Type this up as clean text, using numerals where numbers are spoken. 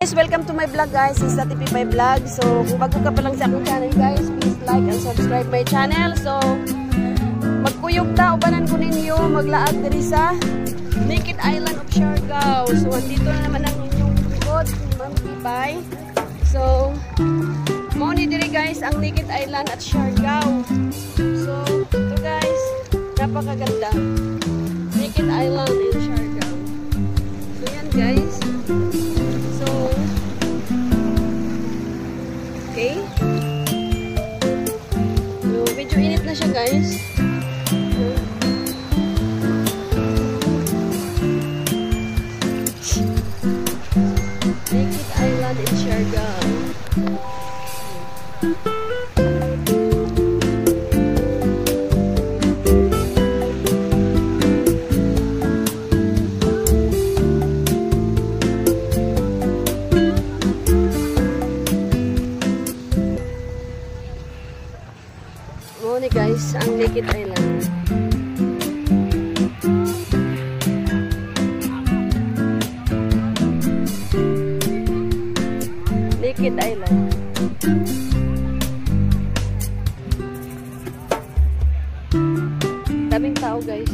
guys, welcome to my vlog guys. It's TP5 Vlog. So, kung bago ka pa lang sa akong channel guys, please like and subscribe my channel. So, magkuyog ta, ubanan ko ninyo, maglaag diri sa Naked Island of Siargao. So, andito na naman ang inyong likod, Ma'am Pipay. So, mo ni diri guys, ang Naked Island at Siargao. So, ito guys, napakaganda. Naked Island in Siargao. So, yan guys. Okay. So, medyo init na siya guys. Naked Island in Siargao. Ni guys, ang Naked Island. Naked Island. Daming tao guys.